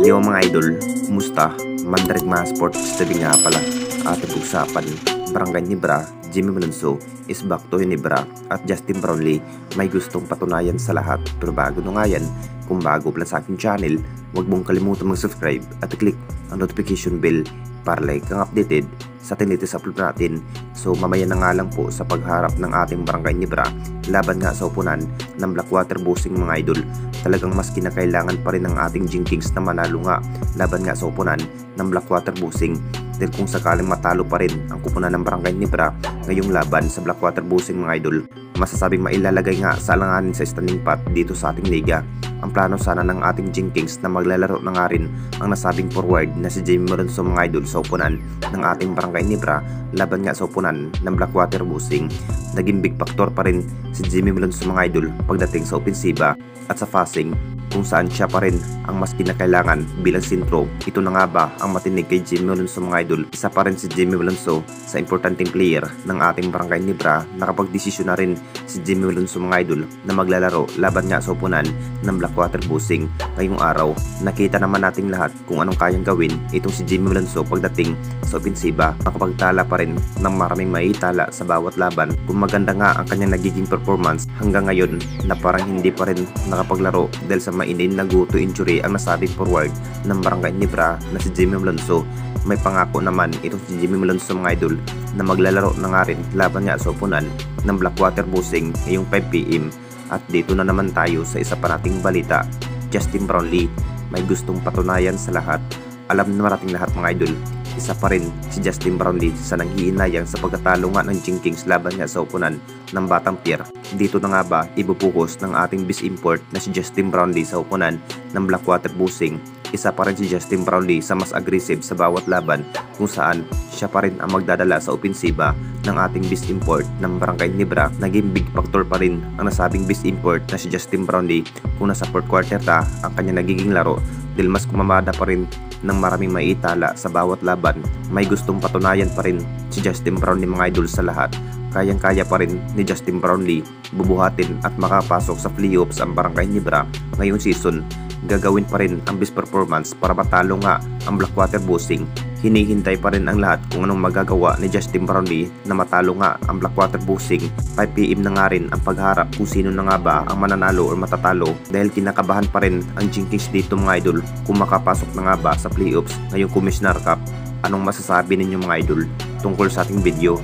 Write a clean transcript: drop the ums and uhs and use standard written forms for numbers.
Yo mga idol, kumusta? Mandarig mga sports TV nga pala. Ating pag-usapan, Barangay Ginebra, Jimmy Malonzo is back to Ginebra at Justin Brownlee may gustong patunayan sa lahat. Pero bago na nga yan, kung bago pa lang sa aking channel, huwag mong kalimutan mag-subscribe at i-click ang notification bell para like kang updated sa latest upload natin. So mamaya na nga lang po sa pagharap ng ating Barangay Ginebra laban nga sa upunan ng Blackwater Busing mga idol. Talagang mas kinakailangan pa rin ng ating Jinkings na manalo nga laban nga sa upunan ng Blackwater Busing. Dahil kung sakaling matalo pa rin ang kupunan ng Barangay Ginebra ngayong laban sa Blackwater Busing mga idol, masasabing mailalagay nga sa alanganin sa standing pot dito sa ating liga. Ang plano sana ng ating Jinkings na maglalaro na nga rin ang nasabing forward na si Jimmy Malonzo mga idol sa upunan ng ating Barangay Ginebra laban nga sa upunan ng Blackwater Busing. Naging big factor pa rin si Jimmy Malonzo mga idol pagdating sa opensiba at sa passing, kung saan siya pa rin ang mas kinakailangan bilang sentro. Ito na nga ba ang matinig kay Jimmy Malonzo mga idol? Isa pa rin si Jimmy Malonzo sa importanteng player ng ating Barangay Ginebra. Nakapag-desisyon na rin si Jimmy Malonzo mga idol na maglalaro laban nga sa upunan ng Blackwater Busing ngayong araw. Nakita naman nating lahat kung anong kayang gawin itong si Jimmy Malonzo pagdating sa opensiba. Nakapagtala pa rin ng maraming maitala sa bawat laban. Kung maganda nga ang kanyang nagiging performance hanggang ngayon na parang hindi pa rin nakapaglaro dahil sa mainin na guto injury ang nasabing forward ng Barangay Ginebra na si Jimmy Malonzo. May pangako naman itong si Jimmy Malonzo mga idol na maglalaro na nga rin laban nga sa upunan ng Blackwater Busing ngayong 5 PM. At dito na naman tayo sa isa pa nating balita. Justin Brownlee may gustong patunayan sa lahat. Alam na marating lahat mga idol, isa pa rin si Justin Brownlee sa nanghihinayang sa pagkatalo nga ng Jinkings laban nga sa upunan ng Batang Pier. Dito na nga ba ibubuhos ng ating bis import na si Justin Brownlee sa upunan ng Blackwater Busing. Isa pa rin si Justin Brownlee sa mas aggressive sa bawat laban, kung saan siya pa rin ang magdadala sa opensiba ng ating bis import ng Barangay Ginebra. Naging big factor pa rin ang nasabing bis import na si Justin Brownlee kung nasa 4th quarter ta ang kanya nagiging laro, dahil mas kumamada pa rin ng maraming maiitala sa bawat laban. May gustong patunayan pa rin si Justin Brownlee mga idol sa lahat. Kayang-kaya pa rin ni Justin Brownlee bubuhatin at makapasok sa playoffs ang Barangay Ginebra ngayong season. Gagawin pa rin ang best performance para matalo nga ang Blackwater Busing. Hinihintay pa rin ang lahat kung anong magagawa ni Justin Brownlee na matalo nga ang Blackwater Busing. 5 PM na nga rin ang pagharap kung sino na nga ba ang mananalo o matatalo, dahil kinakabahan pa rin ang Jinkings dito mga idol kung makapasok na nga ba sa playoffs ngayong Commissioner Cup. Anong masasabi ninyo mga idol tungkol sa ating video?